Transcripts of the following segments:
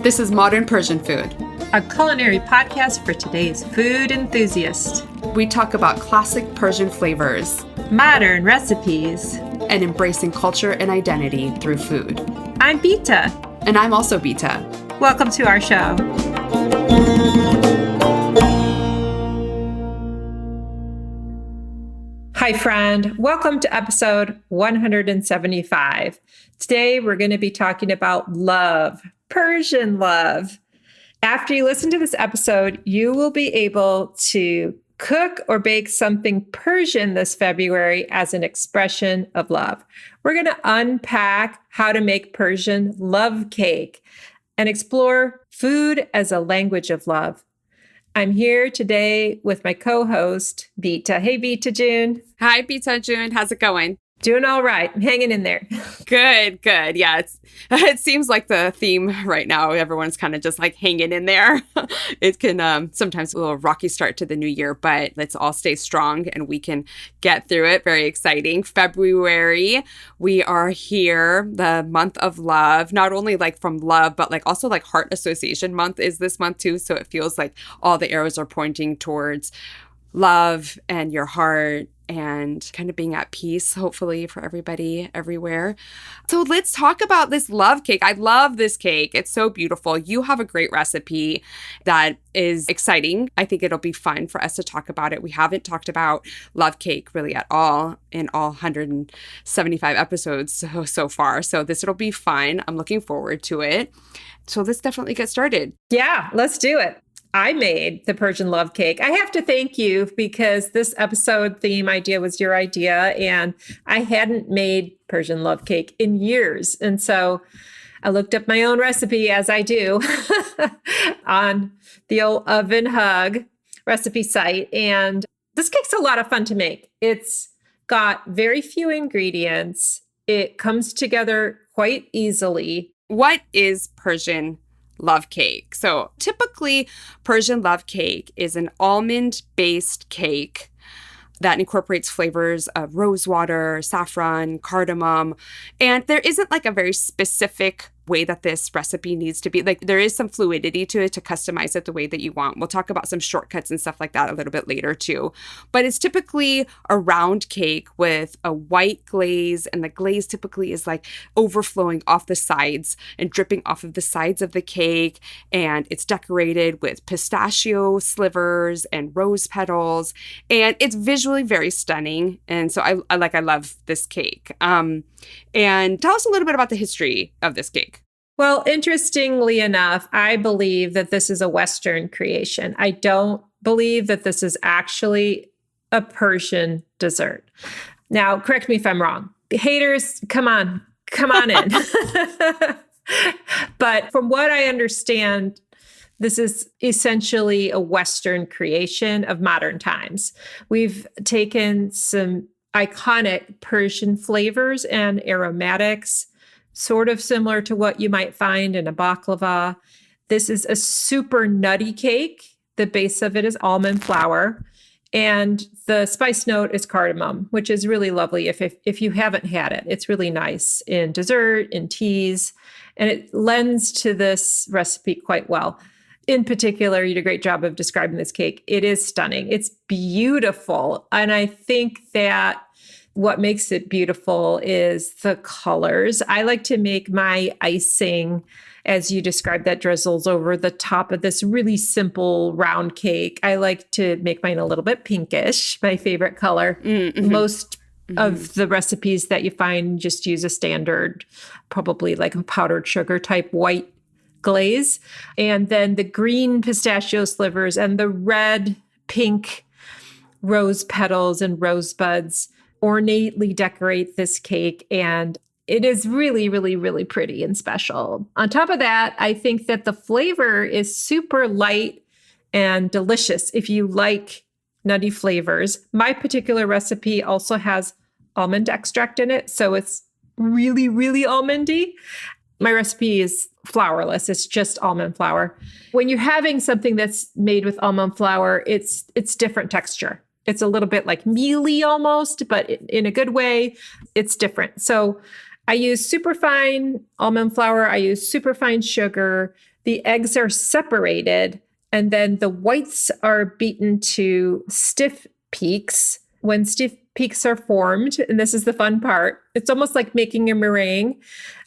This is Modern Persian Food, a culinary podcast for today's food enthusiast. We talk about classic Persian flavors, modern recipes, and embracing culture and identity through food. I'm Bita. And I'm also Bita. Welcome to our show. Hi, friend. Welcome to episode 175. Today, we're going to be talking about love, Persian love. After you listen to this episode, you will be able to cook or bake something Persian this February as an expression of love. We're going to unpack how to make Persian love cake and explore food as a language of love. I'm here today with my co-host, Bita. Hey, Bita June. Hi, Bita June. How's it going? Doing all right. I'm hanging in there. Good. Yeah, it seems like the theme right now. Everyone's kind of just like hanging in there. It can sometimes a little rocky start to the new year, but let's all stay strong and we can get through it. Very exciting. February, we are here, the month of love, not only like from love, but like also like Heart Association Month is this month too. So it feels like all the arrows are pointing towards love and your heart and kind of being at peace, hopefully, for everybody everywhere. So let's talk about this love cake. I love this cake. It's so beautiful. You have a great recipe that is exciting. I think it'll be fun for us to talk about it. We haven't talked about love cake really at all in all 175 episodes so far. So this will be fun. I'm looking forward to it. So let's definitely get started. Yeah, let's do it. I made the Persian love cake. I have to thank you because this episode theme idea was your idea, and I hadn't made Persian love cake in years. And so I looked up my own recipe, as I do, on the old Oven Hug recipe site. And this cake's a lot of fun to make. It's got very few ingredients. It comes together quite easily. What is Persian love cake? So typically Persian love cake is an almond-based cake that incorporates flavors of rosewater, saffron, cardamom, and there isn't like a very specific way that this recipe needs to be. Like there is some fluidity to it to customize it the way that you want. We'll talk about some shortcuts and stuff like that a little bit later too. But it's typically a round cake with a white glaze, and the glaze typically is like overflowing off the sides and dripping off of the sides of the cake. And it's decorated with pistachio slivers and rose petals. And it's visually very stunning. And so I love this cake. And tell us a little bit about the history of this cake. Well, interestingly enough, I believe that this is a Western creation. I don't believe that this is actually a Persian dessert. Now, correct me if I'm wrong. Haters, come on in. But from what I understand, this is essentially a Western creation of modern times. We've taken some iconic Persian flavors and aromatics, sort of similar to what you might find in a baklava. This is a super nutty cake. The base of it is almond flour, and the spice note is cardamom, which is really lovely if you haven't had it. It's really nice in dessert, in teas, and it lends to this recipe quite well. In particular, you did a great job of describing this cake. It is stunning. It's beautiful. And I think that what makes it beautiful is the colors. I like to make my icing, as you described, that drizzles over the top of this really simple round cake. I like to make mine a little bit pinkish, my favorite color. Mm-hmm. Most of the recipes that you find just use a standard, probably like a powdered sugar type white glaze. And then the green pistachio slivers and the red, pink rose petals and rosebuds ornately decorate this cake, and it is really, really, really pretty and special. On top of that, I think that the flavor is super light and delicious if you like nutty flavors. My particular recipe also has almond extract in it, so it's really, really almondy. My recipe is flourless. It's just almond flour. When you're having something that's made with almond flour, it's different texture. It's a little bit like mealy almost, but in a good way. It's different. So I use superfine almond flour. I use superfine sugar. the eggs are separated, and then the whites are beaten to stiff peaks. When stiff peaks are formed, and this is the fun part, it's almost like making a meringue.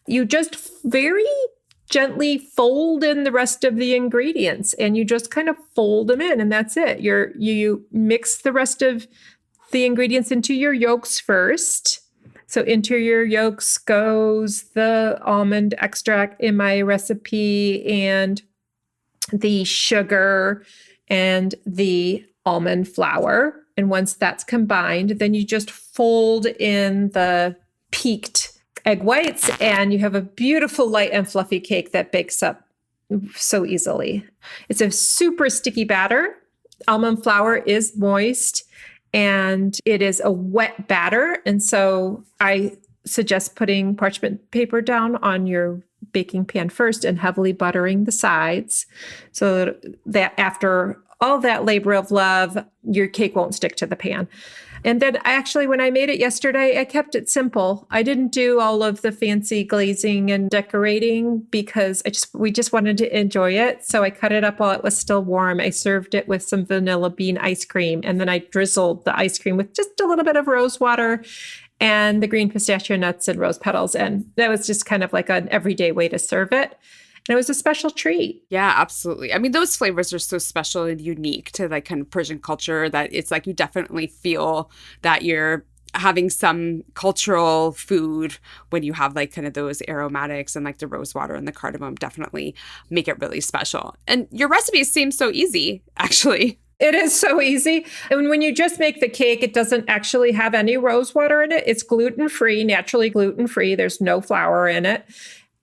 You just very gently fold in the rest of the ingredients, and you just kind of fold them in, and that's it. You mix the rest of the ingredients into your yolks first. So into your yolks goes the almond extract in my recipe, and the sugar and the almond flour. And once that's combined, then you just fold in the peaked egg whites, and you have a beautiful light and fluffy cake that bakes up so easily. It's a super sticky batter. Almond flour is moist, and it is a wet batter. And so I suggest putting parchment paper down on your baking pan first and heavily buttering the sides so that after all that labor of love, your cake won't stick to the pan. And then actually, when I made it yesterday, I kept it simple. I didn't do all of the fancy glazing and decorating because we just wanted to enjoy it. So I cut it up while it was still warm. I served it with some vanilla bean ice cream, and then I drizzled the ice cream with just a little bit of rosewater and the green pistachio nuts and rose petals. And that was just kind of like an everyday way to serve it. And it was a special treat. Yeah, absolutely. I mean, those flavors are so special and unique to like kind of Persian culture that it's like you definitely feel that you're having some cultural food when you have like kind of those aromatics, and like the rosewater and the cardamom definitely make it really special. And your recipes seem so easy, actually. It is so easy. And when you just make the cake, it doesn't actually have any rosewater in it. It's gluten-free, naturally gluten-free. There's no flour in it.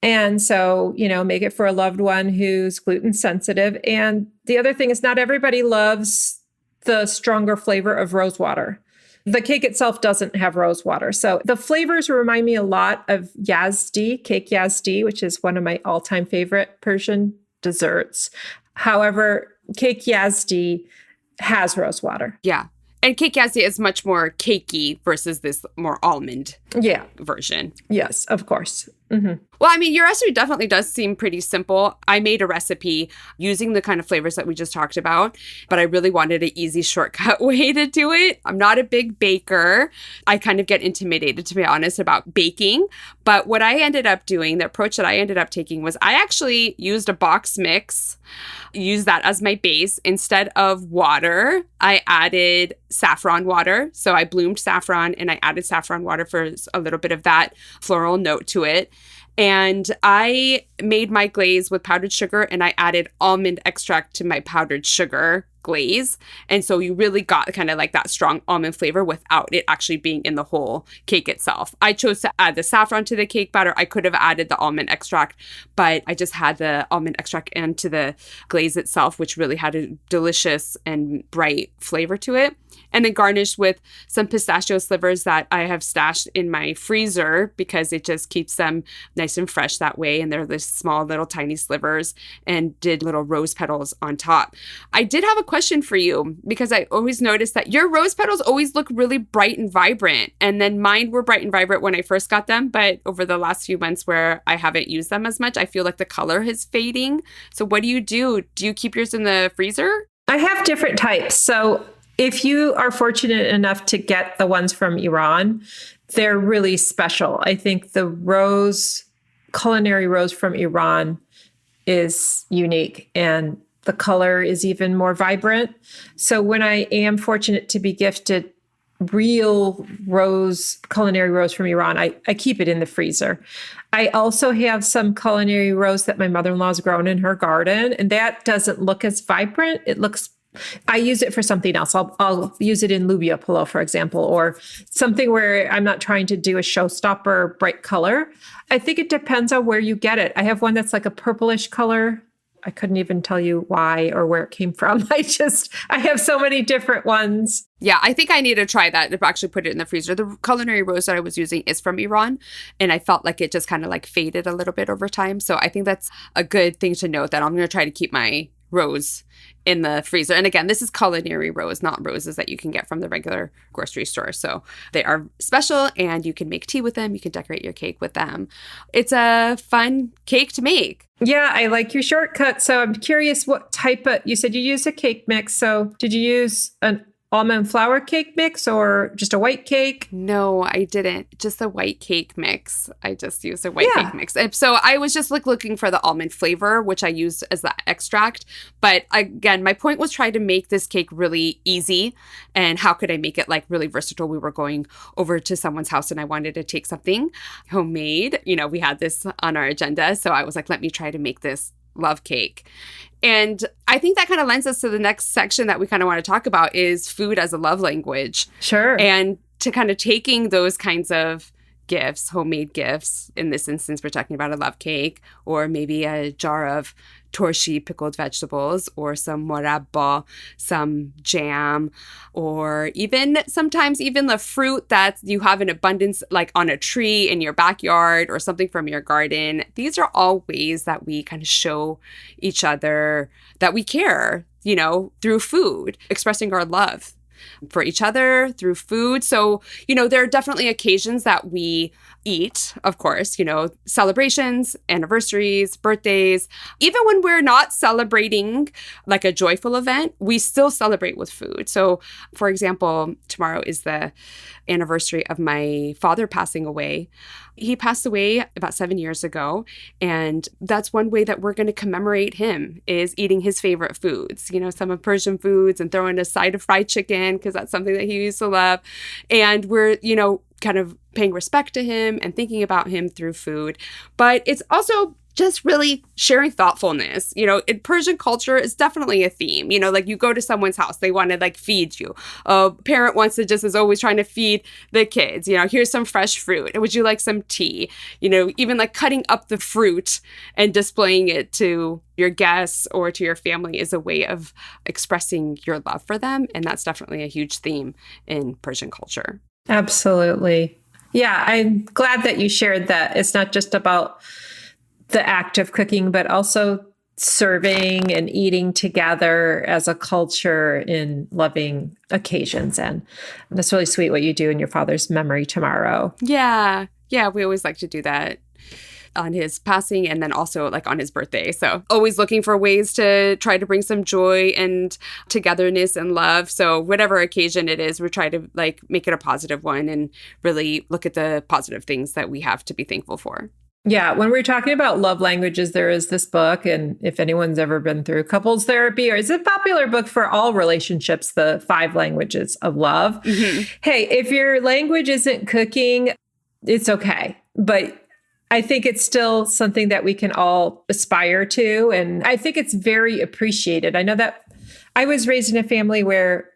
And so, make it for a loved one who's gluten sensitive. And the other thing is not everybody loves the stronger flavor of rosewater. The cake itself doesn't have rosewater. So the flavors remind me a lot of Yazdi, cake Yazdi, which is one of my all-time favorite Persian desserts. However, cake Yazdi has rosewater. Yeah. And cake Yazdi is much more cakey versus this more almond version. Yes, of course. Mm-hmm. Well, I mean, your recipe definitely does seem pretty simple. I made a recipe using the kind of flavors that we just talked about, but I really wanted an easy shortcut way to do it. I'm not a big baker. I kind of get intimidated, to be honest, about baking. But what I ended up doing, the approach that I ended up taking was I actually used a box mix, used that as my base. Instead of water, I added saffron water. So I bloomed saffron and I added saffron water for a little bit of that floral note to it. And I made my glaze with powdered sugar, and I added almond extract to my powdered sugar glaze. And so you really got kind of like that strong almond flavor without it actually being in the whole cake itself. I chose to add the saffron to the cake batter. I could have added the almond extract, but I just had the almond extract into the glaze itself, which really had a delicious and bright flavor to it. And then garnished with some pistachio slivers that I have stashed in my freezer because it just keeps them nice and fresh that way. And they're this small little tiny slivers, and did little rose petals on top. I did have a question for you because I always noticed that your rose petals always look really bright and vibrant. And then mine were bright and vibrant when I first got them. But over the last few months where I haven't used them as much, I feel like the color is fading. So what do you do? Do you keep yours in the freezer? I have different types. So if you are fortunate enough to get the ones from Iran, they're really special. I think the culinary rose from Iran is unique, and the color is even more vibrant. So when I am fortunate to be gifted real culinary rose from Iran, I keep it in the freezer. I also have some culinary rose that my mother-in-law's grown in her garden, and that doesn't look as vibrant. I use it for something else. I'll use it in lubia pulao, for example, or something where I'm not trying to do a showstopper bright color. I think it depends on where you get it. I have one that's like a purplish color. I couldn't even tell you why or where it came from. I have so many different ones. Yeah, I think I need to try that, to actually put it in the freezer. The culinary rose that I was using is from Iran, and I felt like it just kind of like faded a little bit over time. So I think that's a good thing to note, that I'm going to try to keep my rose in the freezer. And again, this is culinary rose, not roses that you can get from the regular grocery store. So they are special and you can make tea with them. You can decorate your cake with them. It's a fun cake to make. Yeah, I like your shortcut. So I'm curious what type of, you said you use a cake mix. So did you use an almond flour cake mix or just a white cake? No, I didn't. Just a white cake mix. I just used a white cake mix. And so I was just like looking for the almond flavor, which I used as the extract. But again, my point was trying to make this cake really easy. And how could I make it like really versatile? We were going over to someone's house and I wanted to take something homemade. You know, we had this on our agenda. So I was like, let me try to make this love cake. And I think that kind of lends us to the next section that we kind of want to talk about is food as a love language. Sure. And to kind of taking those kinds of gifts, homemade gifts, in this instance, we're talking about a love cake, or maybe a jar of torshi pickled vegetables, or some morabba, some jam, or even sometimes even the fruit that you have in abundance, like on a tree in your backyard or something from your garden. These are all ways that we kind of show each other that we care, you know, through food, expressing our love for each other through food. So, you know, there are definitely occasions that we eat, of course, you know, celebrations, anniversaries, birthdays. Even when we're not celebrating like a joyful event, we still celebrate with food. So, for example, tomorrow is the anniversary of my father passing away. He passed away about 7 years ago. And that's one way that we're going to commemorate him is eating his favorite foods, you know, some of Persian foods and throwing a side of fried chicken because that's something that he used to love. And we're, you know, kind of paying respect to him and thinking about him through food. But it's also just really sharing thoughtfulness. You know, in Persian culture, it's definitely a theme. You know, like you go to someone's house, they want to like feed you. A parent wants to just is always trying to feed the kids. You know, here's some fresh fruit. Would you like some tea? You know, even like cutting up the fruit and displaying it to your guests or to your family is a way of expressing your love for them. And that's definitely a huge theme in Persian culture. Absolutely. Yeah, I'm glad that you shared that. It's not just about the act of cooking, but also serving and eating together as a culture in loving occasions. And that's really sweet what you do in your father's memory tomorrow. Yeah. Yeah. We always like to do that on his passing and then also like on his birthday. So always looking for ways to try to bring some joy and togetherness and love. So whatever occasion it is, we try to like make it a positive one and really look at the positive things that we have to be thankful for. Yeah, when we're talking about love languages, there is this book, and if anyone's ever been through couples therapy, or it's a popular book for all relationships, the 5 languages of love. Mm-hmm. Hey, if your language isn't cooking, it's okay. But I think it's still something that we can all aspire to. And I think it's very appreciated. I know that I was raised in a family where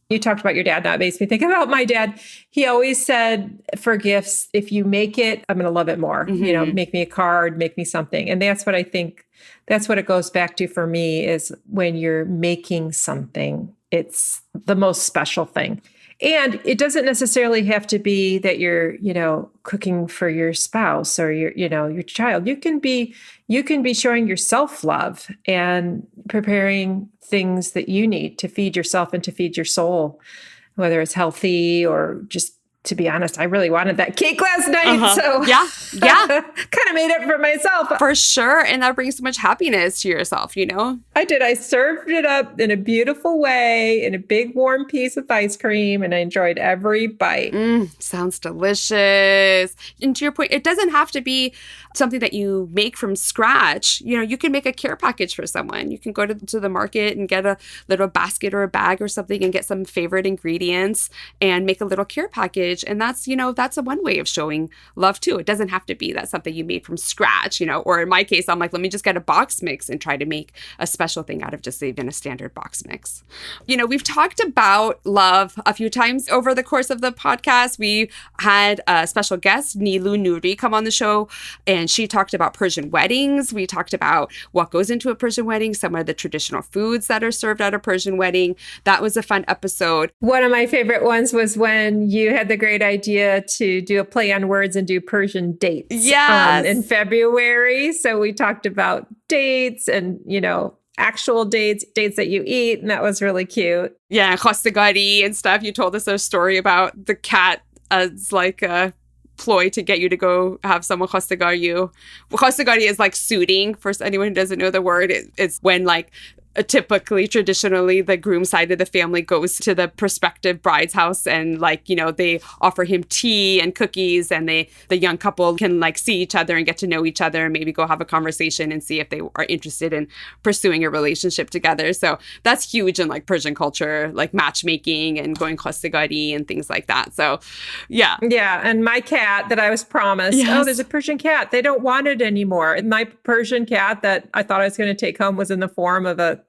you talked about your dad. That makes me think about my dad. He always said for gifts, if you make it, I'm going to love it more. Mm-hmm. You know, make me a card, make me something. And that's what I think, that's what it goes back to for me is when you're making something, it's the most special thing. And it doesn't necessarily have to be that you're, you know, cooking for your spouse or your, you know, your child. You can be showing your self-love and preparing things that you need to feed yourself and to feed your soul, whether it's healthy or just, to be honest, I really wanted that cake last night. So yeah. kind of made it for myself. For sure. And that brings so much happiness to yourself, you know? I did. I served it up in a beautiful way in a big warm piece of ice cream, and I enjoyed every bite. Sounds delicious. And to your point, it doesn't have to be something that you make from scratch. You know, you can make a care package for someone. You can go to the market and get a little basket or a bag or something and get some favorite ingredients and make a little care package. And that's, you know, that's a one way of showing love too. It doesn't have to be that something you made from scratch, you know, or in my case, I'm like, let me just get a box mix and try to make a special thing out of just even a standard box mix. You know, we've talked about love a few times over the course of the podcast. We had a special guest, Nilu Nuri, come on the show, and she talked about Persian weddings. We talked about what goes into a Persian wedding, some of the traditional foods that are served at a Persian wedding. That was a fun episode. One of my favorite ones was when you had the great idea to do a play on words and do Persian dates in February. So we talked about dates and, you know, actual dates that you eat. And that was really cute. Yeah, khostegari and stuff. You told us a story about the cat as like a ploy to get you to go have someone khostegari you. Khostegari is like suiting. For anyone who doesn't know the word, it's when like typically, traditionally, the groom's side of the family goes to the prospective bride's house and like, you know, they offer him tea and cookies and the young couple can like see each other and get to know each other and maybe go have a conversation and see if they are interested in pursuing a relationship together. So that's huge in like Persian culture, like matchmaking and going khostegari and things like that. So yeah. Yeah. And my cat that I was promised, Yes. oh, there's a Persian cat. They don't want it anymore. And my Persian cat that I thought I was going to take home was in the form of a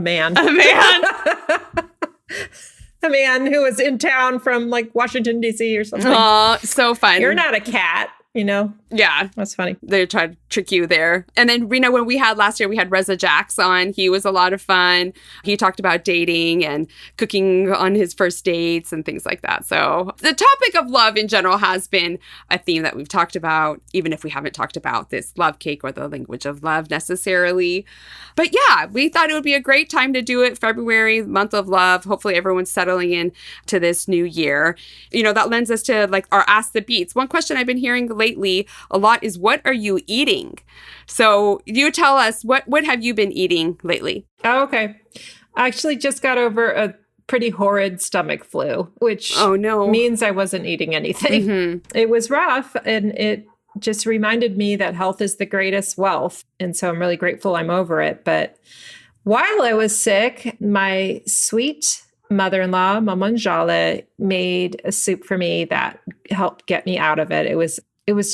man. A man. A man who was in town from like Washington, D.C. or something. Oh, so fun. You're not a cat, you know? Yeah. That's funny. They tried to trick you there. And then, Rena, when we had last year, we had Reza Jax on. He was a lot of fun. He talked about dating and cooking on his first dates and things like that. So the topic of love in general has been a theme that we've talked about, even if we haven't talked about this love cake or the language of love necessarily. But yeah, we thought it would be a great time to do it. February, month of love. Hopefully everyone's settling in to this new year. You know, that lends us to like our Ask the Beats. One question I've been hearing lately a lot is, what are you eating? So you tell us, what have you been eating lately? Oh, okay. I actually just got over a pretty horrid stomach flu, which means I wasn't eating anything. Mm-hmm. It was rough, and it just reminded me that health is the greatest wealth. And so I'm really grateful I'm over it. But while I was sick, my sweet mother-in-law, Maman Jale, made a soup for me that helped get me out of it. It was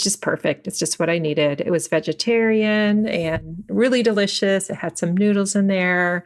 just perfect. It's just what I needed. It was vegetarian and really delicious. It had some noodles in there.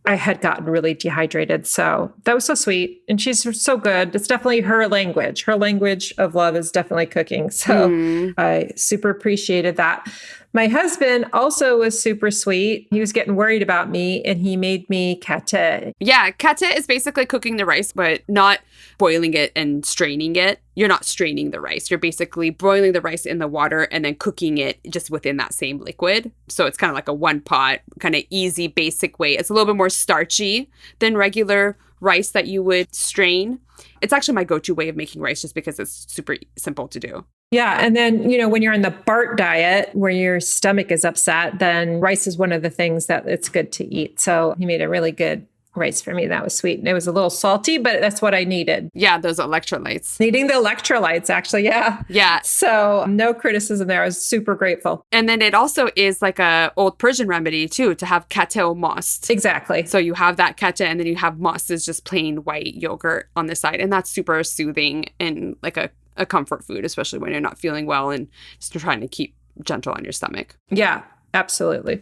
I had gotten really dehydrated. So that was so sweet. And she's so good. It's definitely her language. Her language of love is definitely cooking. So I super appreciated that. My husband also was super sweet. He was getting worried about me and he made me kate. Yeah, kate is basically cooking the rice, but not boiling it and straining it. You're not straining the rice. You're basically boiling the rice in the water and then cooking it just within that same liquid. So it's kind of like a one pot, kind of easy, basic way. It's a little bit more starchy than regular rice that you would strain. It's actually my go-to way of making rice just because it's super simple to do. Yeah. And then, you know, when you're on the BART diet where your stomach is upset, then rice is one of the things that it's good to eat. So he made a really good rice for me. That was sweet. And it was a little salty, but that's what I needed. Yeah, those electrolytes. Needing the electrolytes, actually. Yeah. Yeah. So no criticism there. I was super grateful. And then it also is like a old Persian remedy too, to have kate or most. Exactly. So you have that kate and then you have most is just plain white yogurt on the side. And that's super soothing and like a comfort food, especially when you're not feeling well and just trying to keep gentle on your stomach. Yeah, absolutely.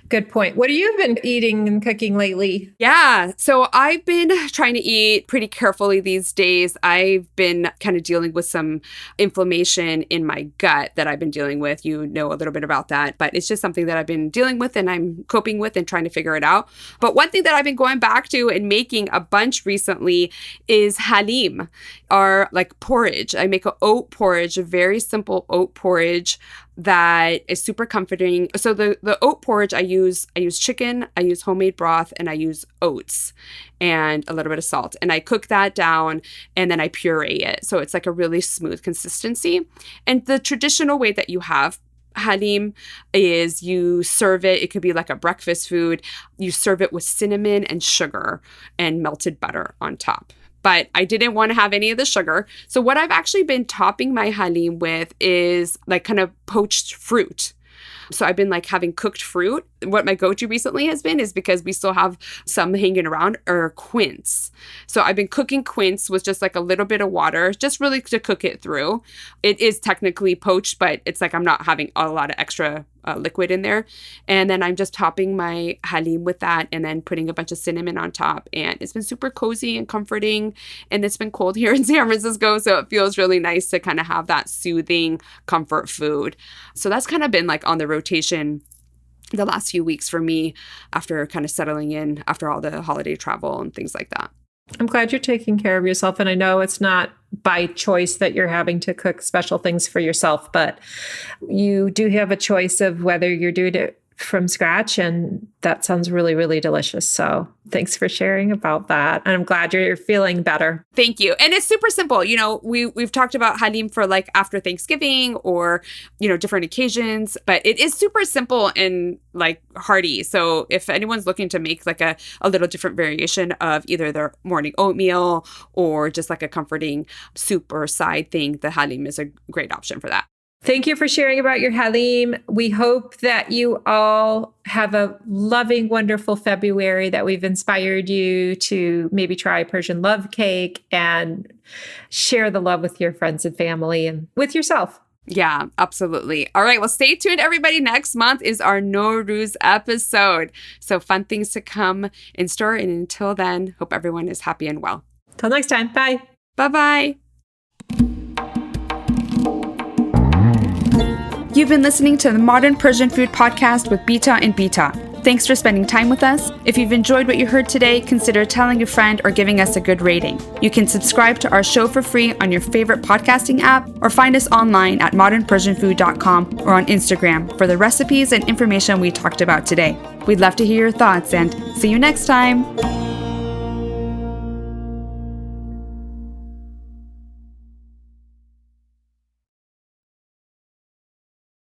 Good point. What have you been eating and cooking lately? Yeah. So I've been trying to eat pretty carefully these days. I've been kind of dealing with some inflammation in my gut that I've been dealing with. You know a little bit about that, but it's just something that I've been dealing with and I'm coping with and trying to figure it out. But one thing that I've been going back to and making a bunch recently is Haleem, or like porridge. I make an oat porridge, a very simple oat porridge that is super comforting. So the oat porridge, I use chicken, I use homemade broth, and I use oats and a little bit of salt. And I cook that down and then I puree it. So it's like a really smooth consistency. And the traditional way that you have Haleem is you serve it. It could be like a breakfast food. You serve it with cinnamon and sugar and melted butter on top. But I didn't want to have any of the sugar. So what I've actually been topping my Haleem with is like kind of poached fruit. So I've been like having cooked fruit. What my go-to recently has been is because we still have some hanging around are quince. So I've been cooking quince with just like a little bit of water, just really to cook it through. It is technically poached, but it's like I'm not having a lot of extra liquid in there. And then I'm just topping my Haleem with that and then putting a bunch of cinnamon on top. And it's been super cozy and comforting. And it's been cold here in San Francisco. So it feels really nice to kind of have that soothing comfort food. So that's kind of been like on the rotation the last few weeks for me after kind of settling in after all the holiday travel and things like that. I'm glad you're taking care of yourself. And I know it's not by choice that you're having to cook special things for yourself, but you do have a choice of whether you're doing it from scratch. And that sounds really, really delicious. So thanks for sharing about that. And I'm glad you're feeling better. Thank you. And it's super simple. You know, we've talked about Haleem for like after Thanksgiving or, you know, different occasions, but it is super simple and like hearty. So if anyone's looking to make like a little different variation of either their morning oatmeal or just like a comforting soup or side thing, the Haleem is a great option for that. Thank you for sharing about your Haleem. We hope that you all have a loving, wonderful February, that we've inspired you to maybe try Persian Love Cake and share the love with your friends and family and with yourself. Yeah, absolutely. All right. Well, stay tuned, everybody. Next month is our Nowruz episode. So fun things to come in store. And until then, hope everyone is happy and well. Till next time. Bye. Bye-bye. You've been listening to the Modern Persian Food Podcast with Bita and Beata. Thanks for spending time with us. If you've enjoyed what you heard today, consider telling a friend or giving us a good rating. You can subscribe to our show for free on your favorite podcasting app or find us online at modernpersianfood.com or on Instagram for the recipes and information we talked about today. We'd love to hear your thoughts and see you next time.